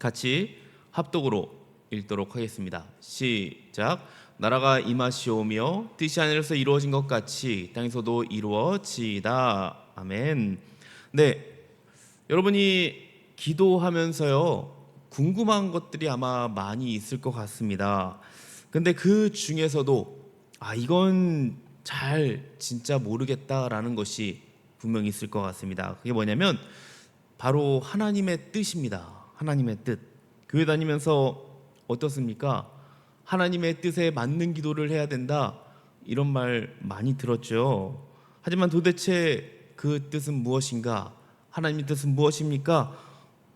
같이 합독으로 읽도록 하겠습니다. 시작. 나라가 임하시오며 뜻이 하늘에서 이루어진 것 같이 땅에서도 이루어지이다. 아멘. 네, 여러분이 기도하면서요 궁금한 것들이 아마 많이 있을 것 같습니다. 근데 그 중에서도 이건 잘 진짜 모르겠다라는 것이 분명히 있을 것 같습니다. 그게 뭐냐면 바로 하나님의 뜻입니다. 하나님의 뜻. 교회 다니면서 어떻습니까? 하나님의 뜻에 맞는 기도를 해야 된다, 이런 말 많이 들었죠. 하지만 도대체 그 뜻은 무엇인가? 하나님의 뜻은 무엇입니까?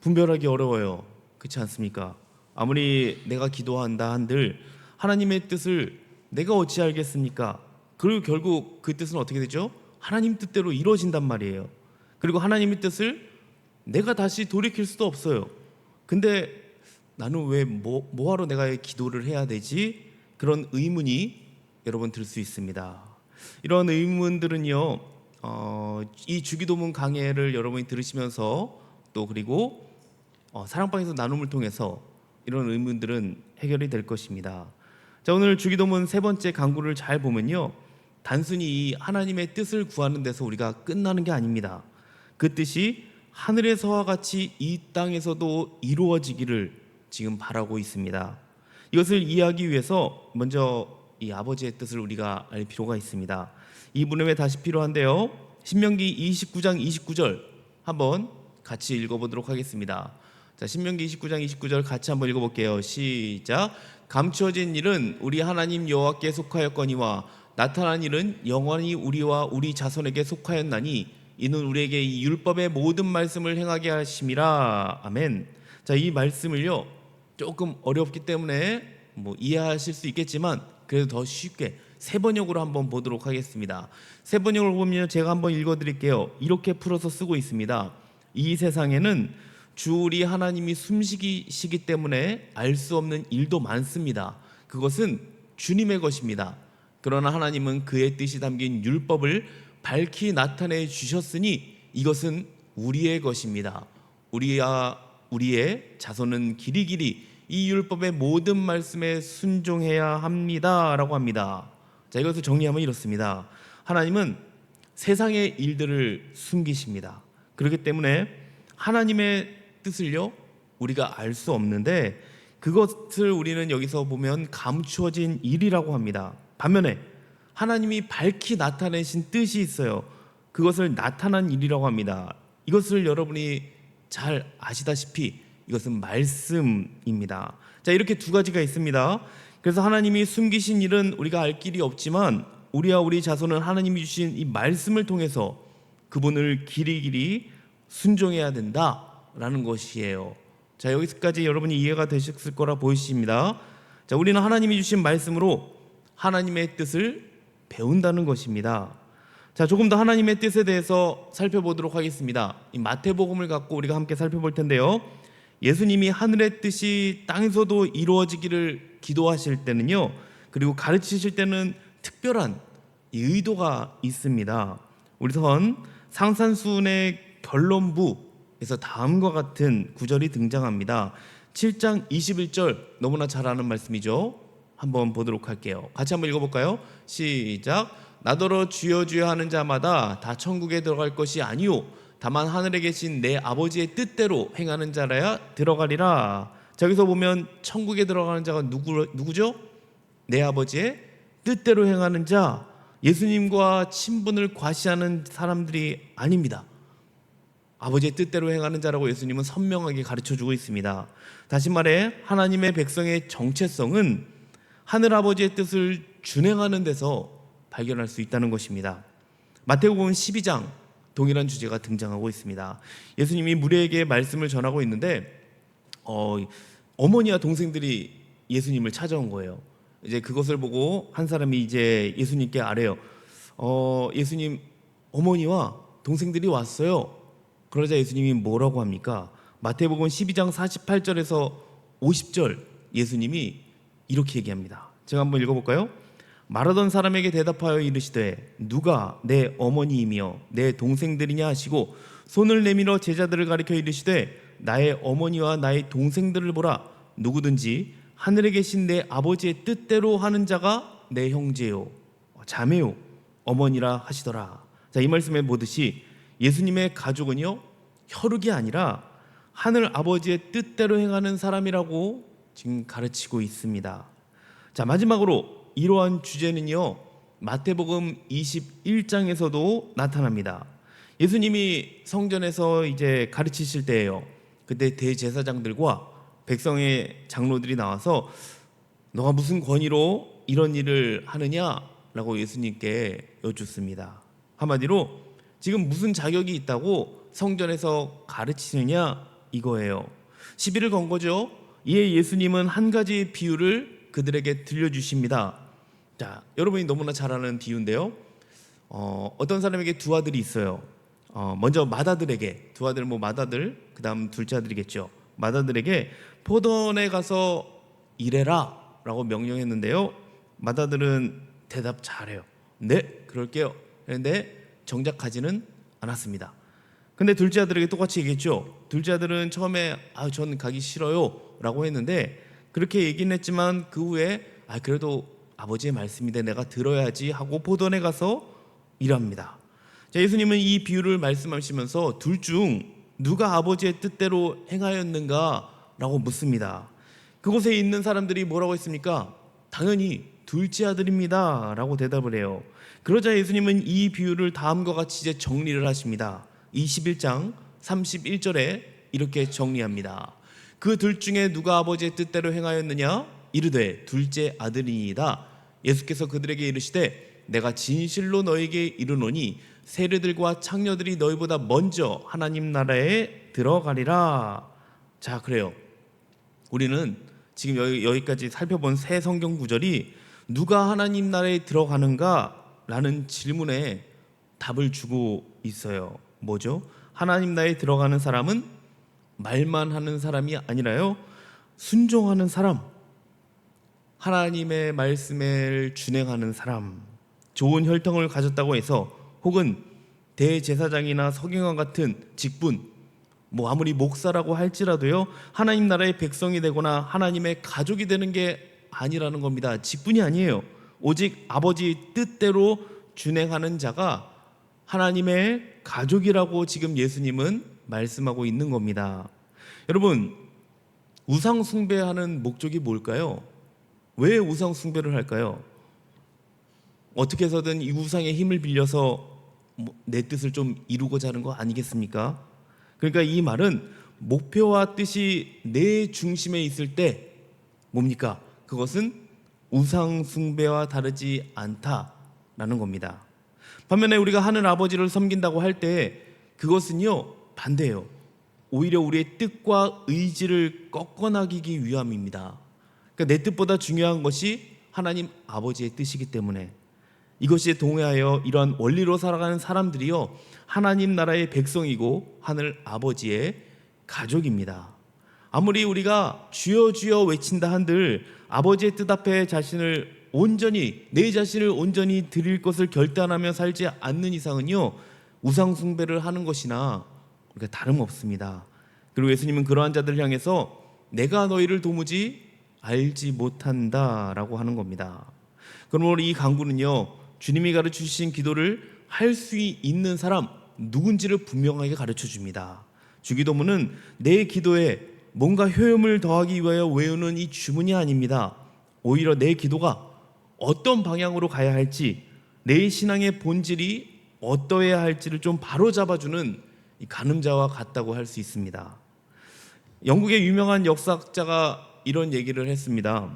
분별하기 어려워요. 그렇지 않습니까? 아무리 내가 기도한다 한들 하나님의 뜻을 내가 어찌 알겠습니까? 그리고 결국 그 뜻은 어떻게 되죠? 하나님 뜻대로 이루어진단 말이에요. 그리고 하나님의 뜻을 내가 다시 돌이킬 수도 없어요. 근데 나는 왜 뭐하러 내가 기도를 해야 되지? 그런 의문이 여러분 들 수 있습니다. 이런 의문들은요 이 주기도문 강해를 여러분이 들으시면서 또 그리고 사랑방에서 나눔을 통해서 이런 의문들은 해결이 될 것입니다. 자, 오늘 주기도문 세 번째 강구를 잘 보면요, 단순히 이 하나님의 뜻을 구하는 데서 우리가 끝나는 게 아닙니다. 그 뜻이 하늘에서와 같이 이 땅에서도 이루어지기를 지금 바라고 있습니다. 이것을 이해하기 위해서 먼저 이 아버지의 뜻을 우리가 알 필요가 있습니다. 이 문음에 다시 필요한데요, 신명기 29장 29절 한번 같이 읽어보도록 하겠습니다. 자, 신명기 29장 29절 같이 한번 읽어볼게요. 시작. 감추어진 일은 우리 하나님 여호와께 속하였거니와 나타난 일은 영원히 우리와 우리 자손에게 속하였나니 이는 우리에게 이 율법의 모든 말씀을 행하게 하심이라. 아멘. 자, 이 말씀을요 조금 어렵기 때문에 이해하실 수 있겠지만 그래도 더 쉽게 세 번역으로 한번 보도록 하겠습니다. 세 번역을 보면 제가 한번 읽어드릴게요. 이렇게 풀어서 쓰고 있습니다. 이 세상에는 주 우리 하나님이 숨쉬시기 때문에 알 수 없는 일도 많습니다. 그것은 주님의 것입니다. 그러나 하나님은 그의 뜻이 담긴 율법을 밝히 나타내 주셨으니 이것은 우리의 것입니다. 우리의 자손은 길이길이 이 율법의 모든 말씀에 순종해야 합니다 라고 합니다. 자, 이것을 정리하면 이렇습니다. 하나님은 세상의 일들을 숨기십니다. 그렇기 때문에 하나님의 뜻을요 우리가 알 수 없는데 그것을 우리는 여기서 보면 감추어진 일이라고 합니다. 반면에 하나님이 밝히 나타내신 뜻이 있어요. 그것을 나타난 일이라고 합니다. 이것을 여러분이 잘 아시다시피 이것은 말씀입니다. 자, 이렇게 두 가지가 있습니다. 그래서 하나님이 숨기신 일은 우리가 알 길이 없지만 우리와 우리 자손은 하나님이 주신 이 말씀을 통해서 그분을 길이길이 순종해야 된다라는 것이에요. 자, 여기까지 여러분이 이해가 되셨을 거라 보이십니다. 자, 우리는 하나님이 주신 말씀으로 하나님의 뜻을 배운다는 것입니다. 자, 조금 더 하나님의 뜻에 대해서 살펴보도록 하겠습니다. 이 마태복음을 갖고 우리가 함께 살펴볼 텐데요, 예수님이 하늘의 뜻이 땅에서도 이루어지기를 기도하실 때는요, 그리고 가르치실 때는 특별한 의도가 있습니다. 우선 상산수훈의 결론부에서 다음과 같은 구절이 등장합니다. 7장 21절, 너무나 잘 아는 말씀이죠. 한번 보도록 할게요. 같이 한번 읽어볼까요? 시작. 나더러 주여 주여 하는 자마다 다 천국에 들어갈 것이 아니요 다만 하늘에 계신 내 아버지의 뜻대로 행하는 자라야 들어가리라. 자, 여기서 보면 천국에 들어가는 자가 누구죠? 내 아버지의 뜻대로 행하는 자, 예수님과 친분을 과시하는 사람들이 아닙니다. 아버지의 뜻대로 행하는 자라고 예수님은 선명하게 가르쳐주고 있습니다. 다시 말해 하나님의 백성의 정체성은 하늘아버지의 뜻을 준행하는 데서 발견할 수 있다는 것입니다. 마태복음 12장 동일한 주제가 등장하고 있습니다. 예수님이 무리에게 말씀을 전하고 있는데 어머니와 동생들이 예수님을 찾아온 거예요. 이제 그것을 보고 한 사람이 이제 예수님께 아뢰요. 예수님, 어머니와 동생들이 왔어요. 그러자 예수님이 뭐라고 합니까? 마태복음 12장 48절에서 50절 예수님이 이렇게 얘기합니다. 제가 한번 읽어볼까요? 말하던 사람에게 대답하여 이르시되 누가 내 어머니이며 내 동생들이냐 하시고 손을 내밀어 제자들을 가리켜 이르시되 나의 어머니와 나의 동생들을 보라. 누구든지 하늘에 계신 내 아버지의 뜻대로 하는 자가 내 형제요 자매요 어머니라 하시더라. 자, 이 말씀에 보듯이 예수님의 가족은요 혈육이 아니라 하늘 아버지의 뜻대로 행하는 사람이라고 지금 가르치고 있습니다. 자, 마지막으로 이러한 주제는요 마태복음 21장에서도 나타납니다. 예수님이 성전에서 이제 가르치실 때예요. 그때 대제사장들과 백성의 장로들이 나와서 너가 무슨 권위로 이런 일을 하느냐라고 예수님께 여쭙습니다. 한마디로 지금 무슨 자격이 있다고 성전에서 가르치느냐 이거예요. 시비를 건 거죠. 이에 예수님은 한 가지 비유를 그들에게 들려주십니다. 자, 여러분이 너무나 잘 아는 비유인데요. 어떤 사람에게 두 아들이 있어요. 먼저 맏아들에게 두 아들 맏아들 그다음 둘째 아들이겠죠. 맏아들에게 포도원에 가서 일해라 라고 명령했는데요, 맏아들은 대답 잘해요. 네, 그럴게요. 그런데 정작 가지는 않았습니다. 근데 둘째 아들에게 똑같이 얘기했죠. 둘째 아들은 처음에 전 가기 싫어요 라고 했는데 그렇게 얘기는 했지만 그 후에 그래도 아버지의 말씀인데 내가 들어야지 하고 포도원에 가서 일합니다. 자, 예수님은 이 비유를 말씀하시면서 둘 중 누가 아버지의 뜻대로 행하였는가 라고 묻습니다. 그곳에 있는 사람들이 뭐라고 했습니까? 당연히 둘째 아들입니다 라고 대답을 해요. 그러자 예수님은 이 비유를 다음과 같이 이제 정리를 하십니다. 21장 31절에 이렇게 정리합니다. 그 둘 중에 누가 아버지의 뜻대로 행하였느냐? 이르되 둘째 아들이니이다. 예수께서 그들에게 이르시되 내가 진실로 너에게 이르노니 세리들과 창녀들이 너희보다 먼저 하나님 나라에 들어가리라. 자, 그래요. 우리는 지금 여기까지 살펴본 새 성경 구절이 누가 하나님 나라에 들어가는가 라는 질문에 답을 주고 있어요. 뭐죠? 하나님 나라에 들어가는 사람은 말만 하는 사람이 아니라요, 순종하는 사람, 하나님의 말씀을 준행하는 사람, 좋은 혈통을 가졌다고 해서 혹은 대제사장이나 서기관 같은 직분, 아무리 목사라고 할지라도요 하나님 나라의 백성이 되거나 하나님의 가족이 되는 게 아니라는 겁니다. 직분이 아니에요. 오직 아버지 뜻대로 준행하는 자가 하나님의 가족이라고 지금 예수님은 말씀하고 있는 겁니다. 여러분, 우상 숭배하는 목적이 뭘까요? 왜 우상 숭배를 할까요? 어떻게 해서든 이 우상의 힘을 빌려서 내 뜻을 좀 이루고자 하는 거 아니겠습니까? 그러니까 이 말은 목표와 뜻이 내 중심에 있을 때 뭡니까? 그것은 우상 숭배와 다르지 않다라는 겁니다. 반면에 우리가 하늘 아버지를 섬긴다고 할 때 그것은요 반대예요. 오히려 우리의 뜻과 의지를 꺾어나기기 위함입니다. 그러니까 내 뜻보다 중요한 것이 하나님 아버지의 뜻이기 때문에 이것에 동의하여 이러한 원리로 살아가는 사람들이요 하나님 나라의 백성이고 하늘 아버지의 가족입니다. 아무리 우리가 주여 주여 외친다 한들 아버지의 뜻 앞에 내 자신을 온전히 드릴 것을 결단하며 살지 않는 이상은요 우상 숭배를 하는 것이나 우리가 다름없습니다. 그리고 예수님은 그러한 자들을 향해서 내가 너희를 도무지 알지 못한다라고 하는 겁니다. 그러므로 이 강구는요 주님이 가르치신 기도를 할 수 있는 사람 누군지를 분명하게 가르쳐 줍니다. 주기도문은 내 기도에 뭔가 효용을 더하기 위하여 외우는 이 주문이 아닙니다. 오히려 내 기도가 어떤 방향으로 가야 할지, 내 신앙의 본질이 어떠해야 할지를 좀 바로잡아주는 이 가늠자와 같다고 할 수 있습니다. 영국의 유명한 역사학자가 이런 얘기를 했습니다.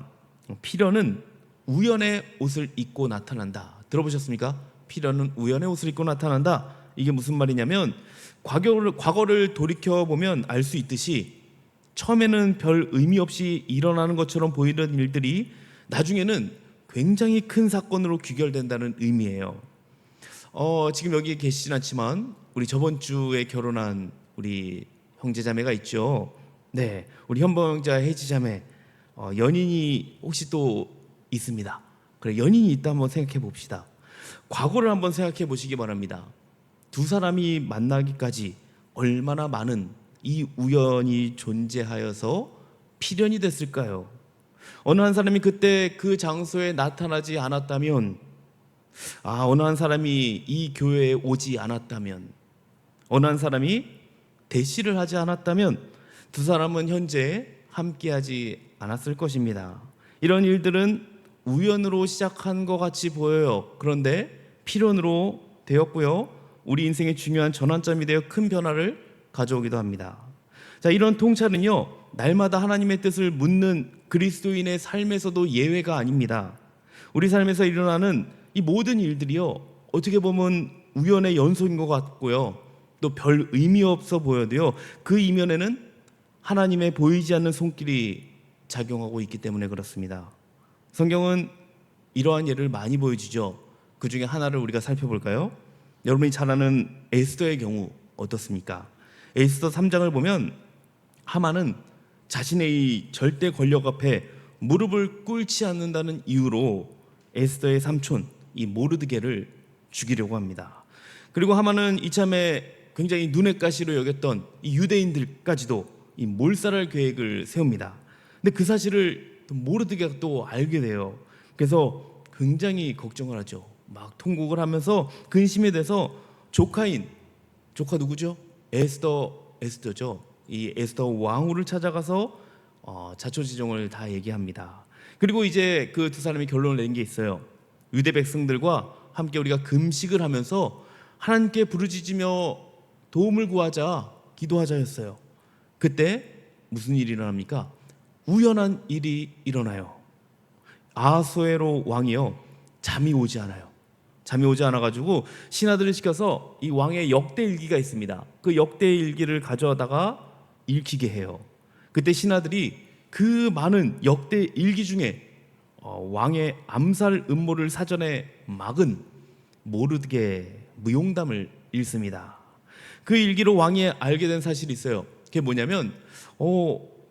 필연은 우연의 옷을 입고 나타난다. 들어보셨습니까? 필연은 우연의 옷을 입고 나타난다. 이게 무슨 말이냐면 과거를 돌이켜보면 알 수 있듯이 처음에는 별 의미 없이 일어나는 것처럼 보이던 일들이 나중에는 굉장히 큰 사건으로 귀결된다는 의미예요. 지금 여기 계시진 않지만 우리 저번 주에 결혼한 우리 형제자매가 있죠. 네, 우리 현범자 혜지자매 연인이 혹시 또 있습니다. 그래, 연인이 있다 한번 생각해 봅시다. 과거를 한번 생각해 보시기 바랍니다. 두 사람이 만나기까지 얼마나 많은 이 우연이 존재하여서 필연이 됐을까요? 어느 한 사람이 그때 그 장소에 나타나지 않았다면, 어느 한 사람이 이 교회에 오지 않았다면, 어느 한 사람이 대시를 하지 않았다면 두 사람은 현재 함께하지 않았을 것입니다. 이런 일들은 우연으로 시작한 것 같이 보여요. 그런데 필연으로 되었고요, 우리 인생의 중요한 전환점이 되어 큰 변화를 가져오기도 합니다. 자, 이런 통찰은요, 날마다 하나님의 뜻을 묻는 그리스도인의 삶에서도 예외가 아닙니다. 우리 삶에서 일어나는 이 모든 일들이요, 어떻게 보면 우연의 연속인 것 같고요, 또 별 의미 없어 보여도요, 그 이면에는 하나님의 보이지 않는 손길이 작용하고 있기 때문에 그렇습니다. 성경은 이러한 예를 많이 보여주죠. 그 중에 하나를 우리가 살펴볼까요? 여러분이 잘 아는 에스더의 경우 어떻습니까? 에스더 3장을 보면 하만은 자신의 이 절대 권력 앞에 무릎을 꿇지 않는다는 이유로 에스더의 삼촌 이 모르드게를 죽이려고 합니다. 그리고 하만은 이참에 굉장히 눈엣 가시로 여겼던 이 유대인들까지도 이 몰살할 계획을 세웁니다. 근데 그 사실을 모르드게가 또 알게 돼요. 그래서 굉장히 걱정을 하죠. 막 통곡을 하면서 근심이 돼서 조카 누구죠? 에스더죠. 이 에스더 왕후를 찾아가서 자초지종을 다 얘기합니다. 그리고 이제 그 두 사람이 결론을 낸 게 있어요. 유대 백성들과 함께 우리가 금식을 하면서 하나님께 부르짖으며 도움을 구하자, 기도하자였어요. 그때 무슨 일이 일어납니까? 우연한 일이 일어나요. 아하수에로 왕이요, 잠이 오지 않아요. 잠이 오지 않아가지고 신하들을 시켜서 이 왕의 역대 일기가 있습니다. 그 역대 일기를 가져다가 읽히게 해요. 그때 신하들이 그 많은 역대 일기 중에 왕의 암살 음모를 사전에 막은 모르드게 무용담을 읽습니다. 그 일기로 왕이 알게 된 사실이 있어요. 그게 뭐냐면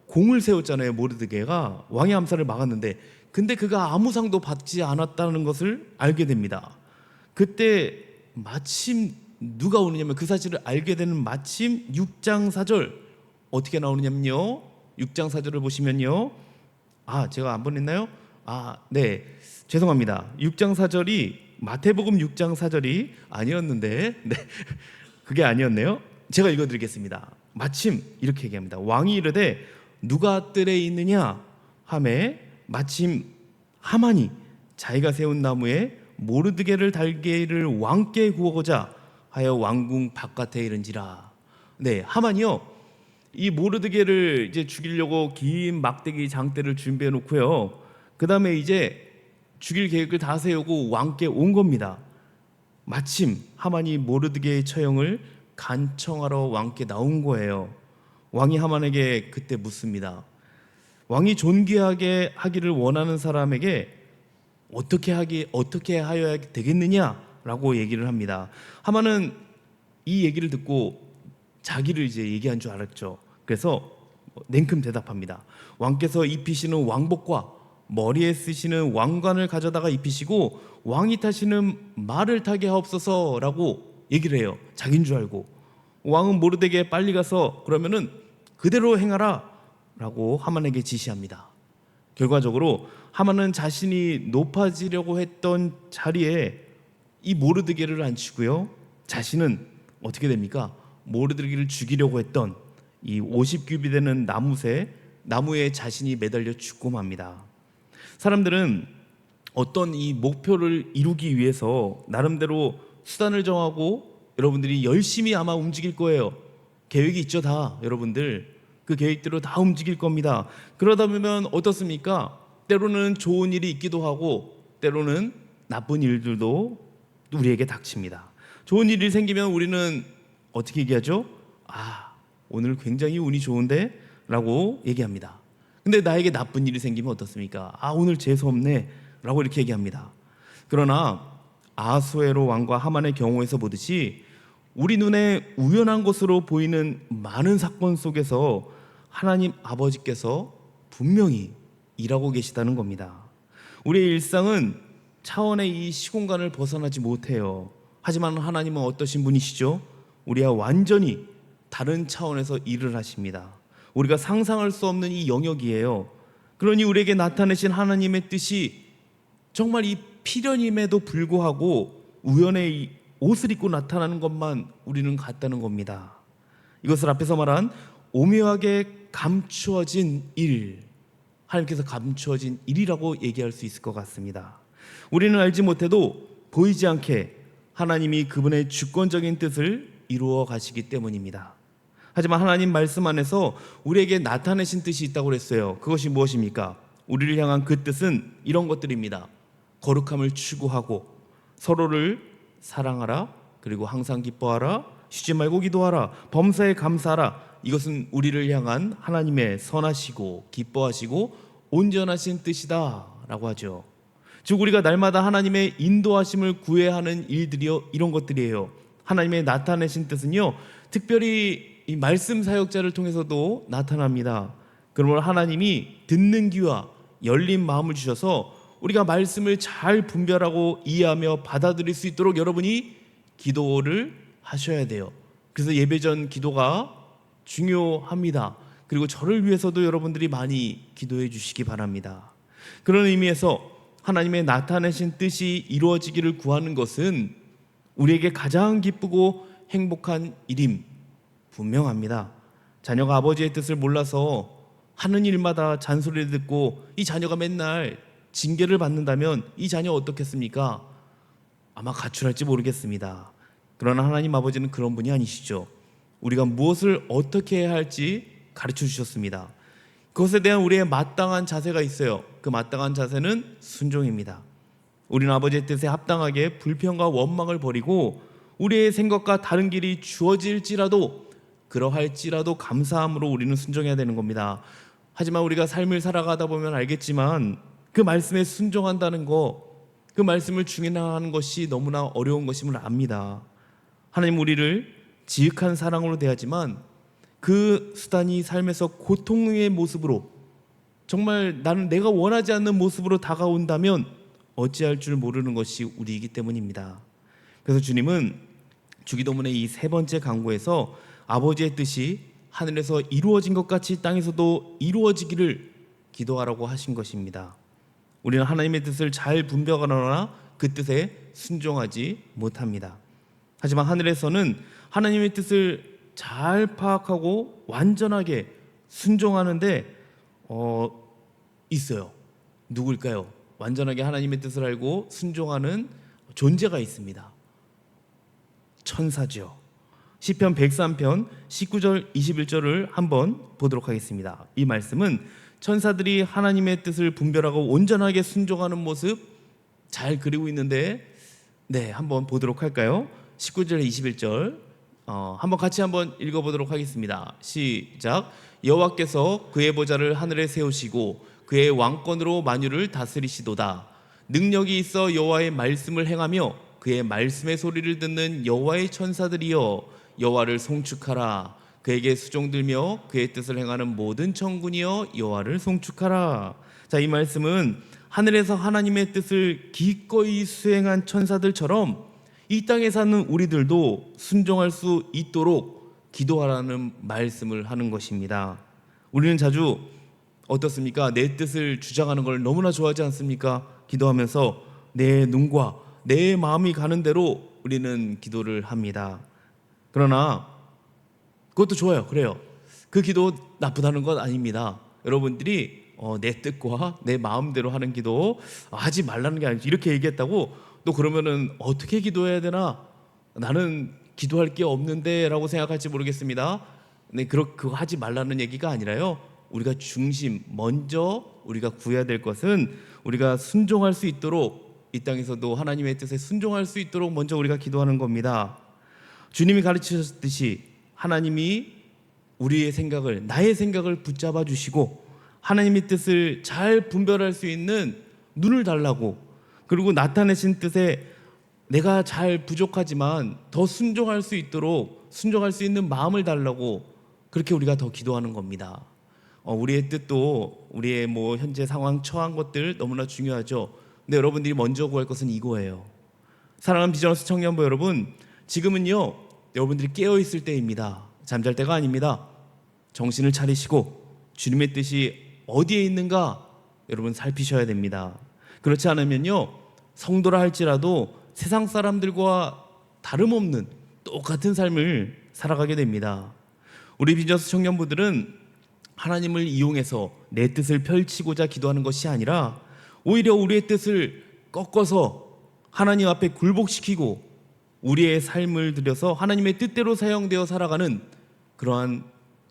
공을 세웠잖아요. 모르드게가 왕의 암살을 막았는데, 근데 그가 아무 상도 받지 않았다는 것을 알게 됩니다. 그때 마침 누가 오느냐면, 그 사실을 알게 되는 마침 6장 4절 어떻게 나오느냐면요, 6장 4절을 보시면요, 제가 안 보냈나요? 네, 죄송합니다. 6장 4절이 마태복음 6장 4절이 아니었는데, 네, 그게 아니었네요. 제가 읽어드리겠습니다. 마침 이렇게 얘기합니다. 왕이 이르되 누가 뜰에 있느냐 하매 마침 하만이 자기가 세운 나무에 모르드게를 달게를 왕께 구하고자 하여 왕궁 바깥에 이른지라. 네, 하만이요, 이 모르드게를 이제 죽이려고 긴 막대기 장대를 준비해 놓고요, 그 다음에 이제 죽일 계획을 다 세우고 왕께 온 겁니다. 마침 하만이 모르드게의 처형을 간청하러 왕께 나온 거예요. 왕이 하만에게 그때 묻습니다. 왕이 존귀하게 하기를 원하는 사람에게 어떻게 하여야 되겠느냐라고 얘기를 합니다. 하만은 이 얘기를 듣고 자기를 이제 얘기한 줄 알았죠. 그래서 냉큼 대답합니다. 왕께서 입히시는 왕복과 머리에 쓰시는 왕관을 가져다가 입히시고 왕이 타시는 말을 타게 하옵소서라고 얘기를 해요. 자기인 줄 알고. 왕은 모르드게에 빨리 가서 그러면은 그대로 행하라 라고 하만에게 지시합니다. 결과적으로 하만은 자신이 높아지려고 했던 자리에 이 모르드게를 앉히고요, 자신은 어떻게 됩니까? 모르드게를 죽이려고 했던 이 50규비 되는 나무에 자신이 매달려 죽고 맙니다. 사람들은 어떤 이 목표를 이루기 위해서 나름대로 수단을 정하고 여러분들이 열심히 아마 움직일 거예요. 계획이 있죠, 다. 여러분들 그 계획대로 다 움직일 겁니다. 그러다 보면 어떻습니까? 때로는 좋은 일이 있기도 하고 때로는 나쁜 일들도 우리에게 닥칩니다. 좋은 일이 생기면 우리는 어떻게 얘기하죠? 오늘 굉장히 운이 좋은데? 라고 얘기합니다. 근데 나에게 나쁜 일이 생기면 어떻습니까? 오늘 재수없네 라고 이렇게 얘기합니다. 그러나 아하수에로 왕과 하만의 경우에서 보듯이 우리 눈에 우연한 것으로 보이는 많은 사건 속에서 하나님 아버지께서 분명히 일하고 계시다는 겁니다. 우리의 일상은 차원의 이 시공간을 벗어나지 못해요. 하지만 하나님은 어떠신 분이시죠? 우리와 완전히 다른 차원에서 일을 하십니다. 우리가 상상할 수 없는 이 영역이에요. 그러니 우리에게 나타내신 하나님의 뜻이 정말 이 필연임에도 불구하고 우연의 이 옷을 입고 나타나는 것만 우리는 같다는 겁니다. 이것을 앞에서 말한 오묘하게 감추어진 일, 하나님께서 감추어진 일이라고 얘기할 수 있을 것 같습니다. 우리는 알지 못해도 보이지 않게 하나님이 그분의 주권적인 뜻을 이루어 가시기 때문입니다. 하지만 하나님 말씀 안에서 우리에게 나타내신 뜻이 있다고 그랬어요. 그것이 무엇입니까? 우리를 향한 그 뜻은 이런 것들입니다. 거룩함을 추구하고 서로를 사랑하라, 그리고 항상 기뻐하라, 쉬지 말고 기도하라, 범사에 감사하라. 이것은 우리를 향한 하나님의 선하시고 기뻐하시고 온전하신 뜻이다 라고 하죠. 즉 우리가 날마다 하나님의 인도하심을 구해야 하는 일들이요, 이런 것들이에요. 하나님의 나타내신 뜻은요, 특별히 이 말씀 사역자를 통해서도 나타납니다. 그러므로 하나님이 듣는 귀와 열린 마음을 주셔서 우리가 말씀을 잘 분별하고 이해하며 받아들일 수 있도록 여러분이 기도를 하셔야 돼요. 그래서 예배 전 기도가 중요합니다. 그리고 저를 위해서도 여러분들이 많이 기도해 주시기 바랍니다. 그런 의미에서 하나님의 나타내신 뜻이 이루어지기를 구하는 것은 우리에게 가장 기쁘고 행복한 일임 분명합니다. 자녀가 아버지의 뜻을 몰라서 하는 일마다 잔소리를 듣고 이 자녀가 맨날 징계를 받는다면 이 자녀 어떻겠습니까? 아마 가출할지 모르겠습니다. 그러나 하나님 아버지는 그런 분이 아니시죠. 우리가 무엇을 어떻게 해야 할지 가르쳐 주셨습니다. 그것에 대한 우리의 마땅한 자세가 있어요. 그 마땅한 자세는 순종입니다. 우리는 아버지의 뜻에 합당하게 불평과 원망을 버리고 우리의 생각과 다른 길이 주어질지라도 그러할지라도 감사함으로 우리는 순종해야 되는 겁니다. 하지만 우리가 삶을 살아가다 보면 알겠지만 그 말씀에 순종한다는 거, 그 말씀을 중행하는 것이 너무나 어려운 것임을 압니다. 하나님 우리를 지극한 사랑으로 대하지만 그 수단이 삶에서 고통의 모습으로, 정말 나는 내가 원하지 않는 모습으로 다가온다면 어찌할 줄 모르는 것이 우리이기 때문입니다. 그래서 주님은 주기도문의 이 세 번째 강구에서 아버지의 뜻이 하늘에서 이루어진 것 같이 땅에서도 이루어지기를 기도하라고 하신 것입니다. 우리는 하나님의 뜻을 잘 분별하거나 그 뜻에 순종하지 못합니다. 하지만 하늘에서는 하나님의 뜻을 잘 파악하고 완전하게 순종하는데 있어요. 누구일까요? 완전하게 하나님의 뜻을 알고 순종하는 존재가 있습니다. 천사죠. 시편 103편 19절 21절을 한번 보도록 하겠습니다. 이 말씀은 천사들이 하나님의 뜻을 분별하고 온전하게 순종하는 모습 잘 그리고 있는데, 한번 보도록 할까요? 19절 21절 한번 같이 한번 읽어보도록 하겠습니다. 시작. 여호와께서 그의 보좌를 하늘에 세우시고 그의 왕권으로 만유를 다스리시도다. 능력이 있어 여호와의 말씀을 행하며 그의 말씀의 소리를 듣는 여호와의 천사들이여 여호와를 송축하라. 그에게 수종들며 그의 뜻을 행하는 모든 천군이여 여호와를 송축하라. 자, 이 말씀은 하늘에서 하나님의 뜻을 기꺼이 수행한 천사들처럼 이 땅에 사는 우리들도 순종할 수 있도록 기도하라는 말씀을 하는 것입니다. 우리는 자주 어떻습니까? 내 뜻을 주장하는 걸 너무나 좋아하지 않습니까? 기도하면서 내 눈과 내 마음이 가는 대로 우리는 기도를 합니다. 그러나 그것도 좋아요. 그래요. 그 기도 나쁘다는 건 아닙니다. 여러분들이 내 뜻과 내 마음대로 하는 기도 하지 말라는 게 아니죠. 이렇게 얘기했다고 또 그러면은 어떻게 기도해야 되나? 나는 기도할 게 없는데 라고 생각할지 모르겠습니다. 네, 그거 하지 말라는 얘기가 아니라요, 우리가 먼저 우리가 구해야 될 것은 우리가 순종할 수 있도록, 이 땅에서도 하나님의 뜻에 순종할 수 있도록 먼저 우리가 기도하는 겁니다. 주님이 가르치셨듯이 하나님이 우리의 생각을, 나의 생각을 붙잡아 주시고 하나님의 뜻을 잘 분별할 수 있는 눈을 달라고, 그리고 나타내신 뜻에 내가 잘 부족하지만 더 순종할 수 있도록 순종할 수 있는 마음을 달라고, 그렇게 우리가 더 기도하는 겁니다. 우리의 뜻도 우리의 현재 상황 처한 것들 너무나 중요하죠. 근데 여러분들이 먼저 구할 것은 이거예요. 사랑하는 비전하우스 청년부 여러분, 지금은요 여러분들이 깨어있을 때입니다. 잠잘 때가 아닙니다. 정신을 차리시고 주님의 뜻이 어디에 있는가 여러분 살피셔야 됩니다. 그렇지 않으면요, 성도라 할지라도 세상 사람들과 다름없는 똑같은 삶을 살아가게 됩니다. 우리 비전스 청년부들은 하나님을 이용해서 내 뜻을 펼치고자 기도하는 것이 아니라 오히려 우리의 뜻을 꺾어서 하나님 앞에 굴복시키고 우리의 삶을 들여서 하나님의 뜻대로 사용되어 살아가는 그러한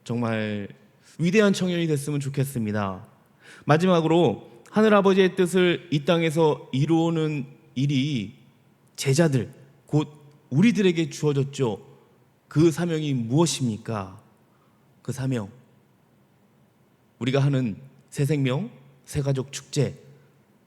정말 위대한 청년이 됐으면 좋겠습니다. 마지막으로 하늘아버지의 뜻을 이 땅에서 이루는 일이 제자들 곧 우리들에게 주어졌죠. 그 사명이 무엇입니까? 그 사명, 우리가 하는 새생명, 새가족 축제,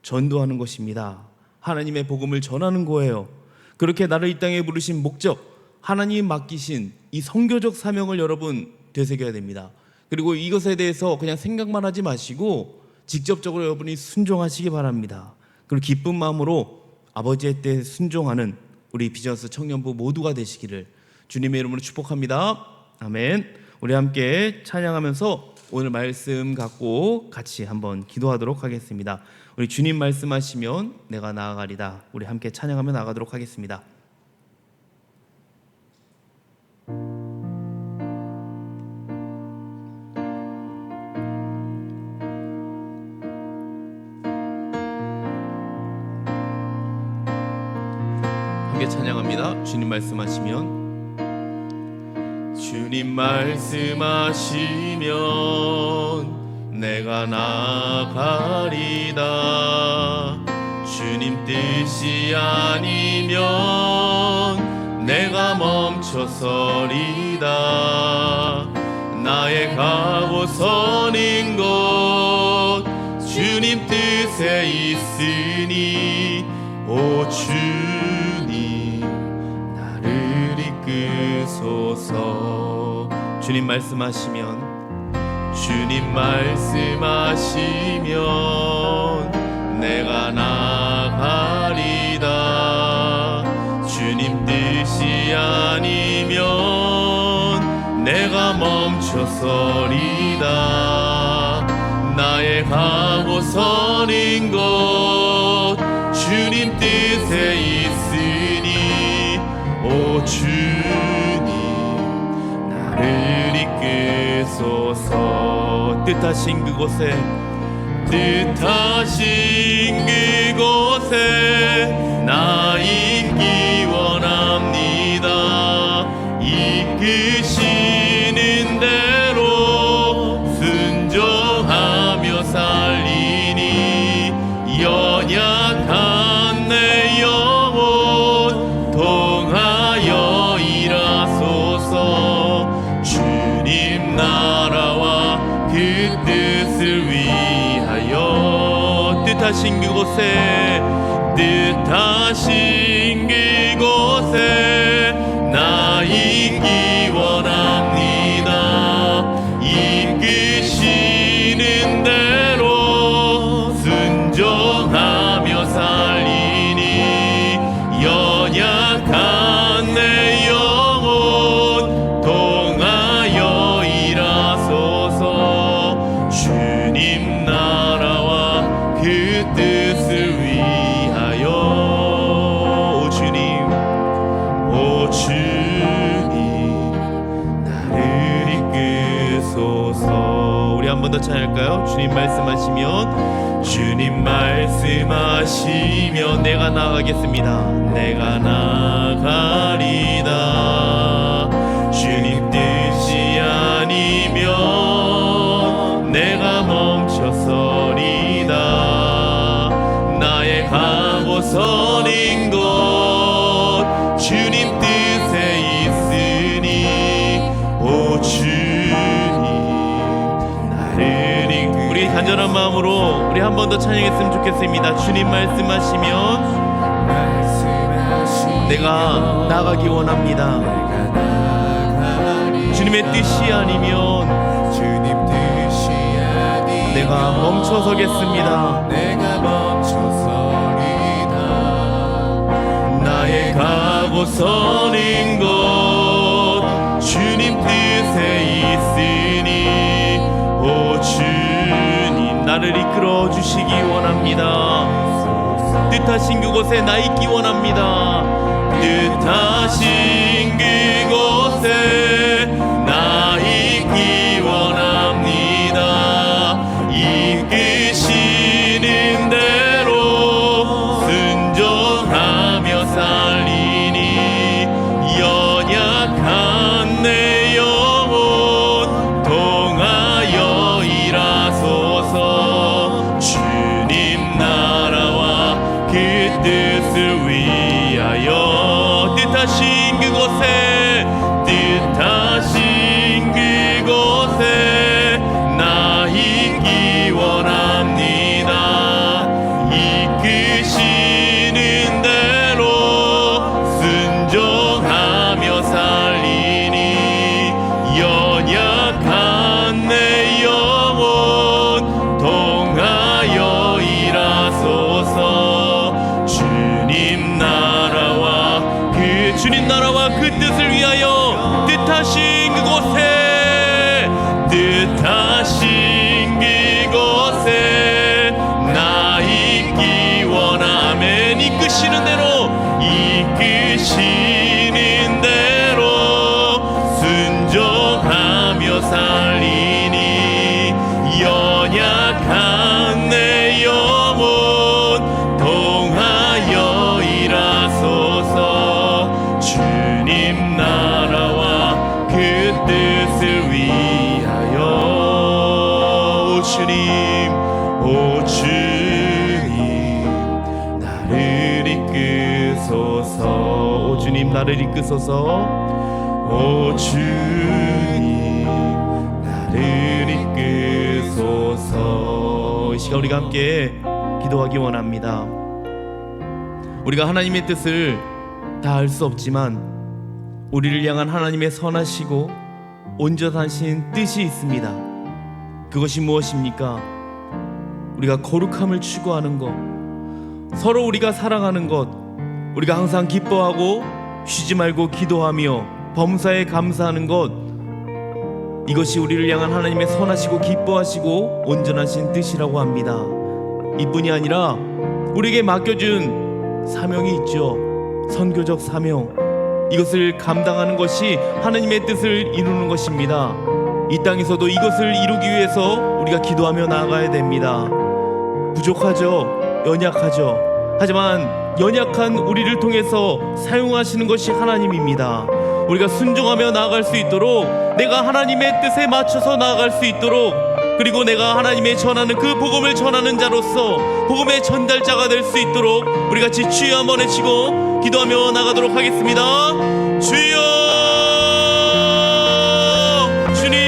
전도하는 것입니다. 하나님의 복음을 전하는 거예요. 그렇게 나를 이 땅에 부르신 목적, 하나님이 맡기신 이 선교적 사명을 여러분 되새겨야 됩니다. 그리고 이것에 대해서 그냥 생각만 하지 마시고 직접적으로 여러분이 순종하시기 바랍니다. 그리고 기쁜 마음으로 아버지의 뜻에 순종하는 우리 비전스 청년부 모두가 되시기를 주님의 이름으로 축복합니다. 아멘. 우리 함께 찬양하면서 오늘 말씀 갖고 같이 한번 기도하도록 하겠습니다. 우리 주님 말씀하시면 내가 나아가리다. 우리 함께 찬양하며 나가도록 하겠습니다. 함께 찬양합니다. 주님 말씀하시면, 주님 말씀하시면 내가 나아가리다. 주님 뜻이 아니면 내가 멈춰서리다. 나의 가고 서는 곳 주님 뜻에 있으니 오 주님 나를 이끄소서. 주님 말씀하시면, 주님 말씀하시면 내가 나아가리다. 주님 뜻이 아니면 내가 멈춰서리다. 나의 가고 서는 곳 주님 뜻에 있으니 오 주님 나를 이끄소서. 뜻하신 그곳에, 뜻하신 그곳에 나 있기 원합니다. 이끄시는 대로 순종하며 살리니 연약한 내 영혼 통하여 일하소서. 주님 나라와 그 뜻을 위하여 뜻하신 그곳에, 뜻하신 그곳에 나 있기 원합니다. 이끄시는 대로 순종하며 살리니 연약한 내 영혼 통하여 일하소서. 주님 나라와 그 뜻을 위하여 오 주님, 오 주님 나를 이끄소서. 우리 한 번 더 찬양할까요? 주님 말씀하시면, 주님 말씀하시면 내가 나아가겠습니다. 내가 나아가리다. 주님 뜻이 아니면 내가 멈춰서리다. 나의 가고 서는 곳 주님 뜻에 있으니 오 주님 나를 이끌. 우리 간절한 마음으로 우리 한 번 더 찬양했으면 좋겠습니다. 주님 말씀하시면 내가 나가기 원합니다. 주님의 뜻이 아니면 내가 멈춰서겠습니다. 나의 가고 서는 곳 주님 뜻 나를 이끌어 주시기 원합니다. 뜻하신 그곳에 나 있기 원합니다. 뜻하신 그곳에 나 있기 원합니다. 이끄시는 대로 순종하며 살리니 연약한 내 영혼 통하여 일하소서. 주님 나라와 그 뜻을 위하여 뜻하신 그곳에 나 있기 원합니다. 이끄시는 대로 순종하며 살리니 연약한 내 영혼 통하여 일하소서. 주님 나라와 그 뜻을 위하여 뜻하신 그곳에 나 있기 원하면 이끄시는 대로 순종하며 살리니 연약한 내 영혼 통하여 일하소서. 주님 나라와 그 뜻을 위하여. 오 주님 나를 이끄소서. 오 주님 나를 이끄소서. 오 주님 나를 이끄소서. 이 시간 우리가 함께 기도하기 원합니다. 우리가 하나님의 뜻을 다 알 수 없지만 우리를 향한 하나님의 선하시고 온전하신 뜻이 있습니다. 그것이 무엇입니까? 우리가 거룩함을 추구하는 것, 서로 우리가 사랑하는 것, 우리가 항상 기뻐하고 쉬지 말고 기도하며 범사에 감사하는 것, 이것이 우리를 향한 하나님의 선하시고 기뻐하시고 온전하신 뜻이라고 합니다. 이뿐이 아니라 우리에게 맡겨준 사명이 있죠. 선교적 사명. 이것을 감당하는 것이 하나님의 뜻을 이루는 것입니다. 이 땅에서도 이것을 이루기 위해서 우리가 기도하며 나아가야 됩니다. 부족하죠. 연약하죠. 하지만 연약한 우리를 통해서 사용하시는 것이 하나님입니다. 우리가 순종하며 나아갈 수 있도록, 내가 하나님의 뜻에 맞춰서 나아갈 수 있도록, 그리고 내가 하나님의 전하는 그 복음을 전하는 자로서 복음의 전달자가 될 수 있도록 우리 같이 주여 한번 외치고 기도하며 나가도록 하겠습니다. 주여, 주님,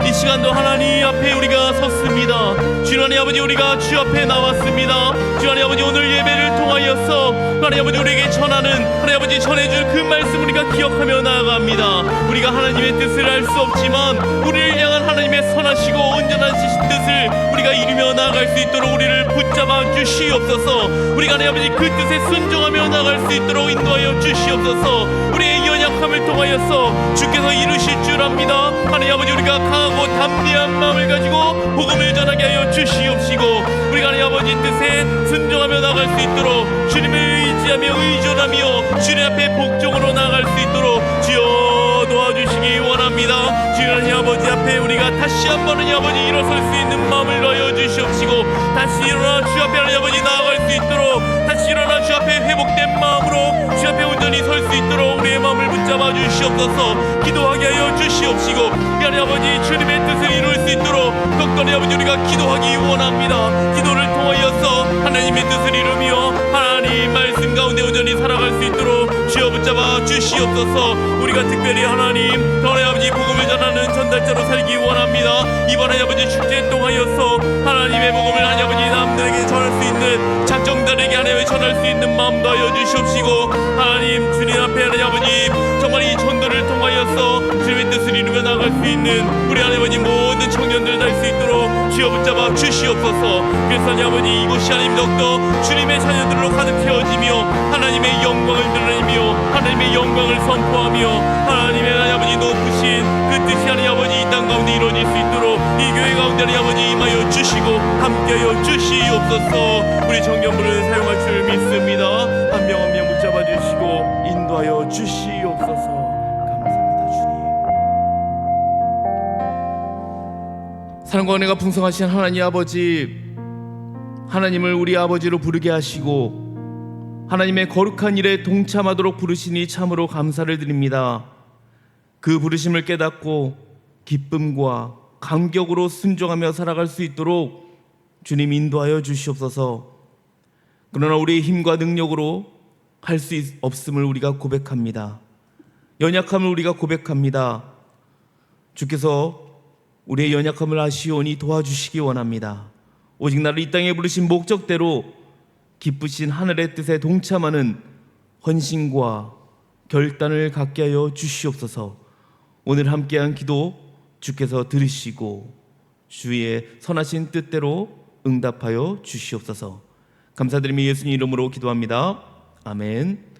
이 시간도 하나님 앞에 우리가 섰습니다. 주님 아버지, 우리가 주 앞에 나왔습니다. 주님 아버지, 오늘 예배를 통하여서 하나님 아버지 우리에게 전하는, 하나님 아버지 전해줄 그 말씀 우리가 기억하며 나아갑니다. 우리가 하나님의 뜻을 알 수 없지만 우리를 향한 하나님의 선하시고 온전하신 뜻을 우리가 이루며 나아갈 수 있도록 우리를 붙잡아 주시옵소서. 우리가 하나님 아버지 그 뜻에 순종하며 나아갈 수 있도록 인도하여 주시옵소서. 우리의 연약함을 통하여서 주께서 이루실 줄 압니다. 하나님 아버지, 우리가 강하고 담대한 마음을 가지고 복음을 전하게 하여 주시옵시고, 우리가 하나님 아버지 뜻에 순종하며 나아갈 수 있도록 주님을 의지하며 의존하며 주님 앞에 복종으로 나아갈 수 있도록 주여 도와주시기 원합니다. 주님 하나님 아버지 앞에 우리가 다시 한번 하나님 아버지 일어설 수 있는 마음을 넣어 주시옵시고, 다시 일어나 주 앞에 하나님 아버지 나아갈 수 있도록, 다시 일어나 주 앞에 회복된 마음으로 주 앞에 온전히 설 수 있도록 우리의 마음을 붙잡아 주시옵소서. 기도하게 하여 주시옵시고, 하나님 아버지 주님의 뜻을 이룰 수 있도록 독도의 아버지 우리가 기도하기 원합니다. 기도를 통하여서 하나님의 뜻을 이루며 하나님 말씀 가운데 온전히 살아갈 수 있도록 주여 붙잡아 주시옵소서. 우리가 특별히 하나님 더 아버지 복음을 전하는 전달자로 살기 원합니다. 이번 하나님 아버지 축제 통하여서 하나님의 복음을 하나님 아버지 남들에게 전할 수 있는 작정들에게 하나님을 전할 수 있는 마음 더하여 주시옵시고, 하나님 주님 앞에 하나님 아버지 정말 이 전도를 통하여서 주님의 뜻을 이루며 나아갈 수 있는 우리 하나님 모든 청년들 될 수 있도록 주여 붙잡아 주시옵소서. 그래서 아버지 이곳이 하나님 더욱더 주님의 자녀들로 가득 채워지며 하나님의 영광을 드러내며 하나님의 영광을 선포하며 하나님의 아버지 높으신 그 뜻이 하나님 아버지 이 땅 가운데 이루어질 수 있도록 이 교회 가운데 하나님 아버지 임하여 주시고 함께하여 주시옵소서. 우리 청년부를 사용할 줄 믿습니다. 한 명 한 명 붙잡아 주시고 인도하여 주시옵소서. 감사합니다 주님. 사랑과 은혜가 풍성하신 하나님 아버지, 하나님을 우리 아버지로 부르게 하시고 하나님의 거룩한 일에 동참하도록 부르시니 참으로 감사를 드립니다. 그 부르심을 깨닫고 기쁨과 감격으로 순종하며 살아갈 수 있도록 주님 인도하여 주시옵소서. 그러나 우리의 힘과 능력으로 할 수 없음을 우리가 고백합니다. 연약함을 우리가 고백합니다. 주께서 우리의 연약함을 아시오니 도와주시기 원합니다. 오직 나를 이 땅에 부르신 목적대로 기쁘신 하늘의 뜻에 동참하는 헌신과 결단을 갖게 하여 주시옵소서. 오늘 함께한 기도 주께서 들으시고 주의 선하신 뜻대로 응답하여 주시옵소서. 감사드리며 예수님 이름으로 기도합니다. 아멘.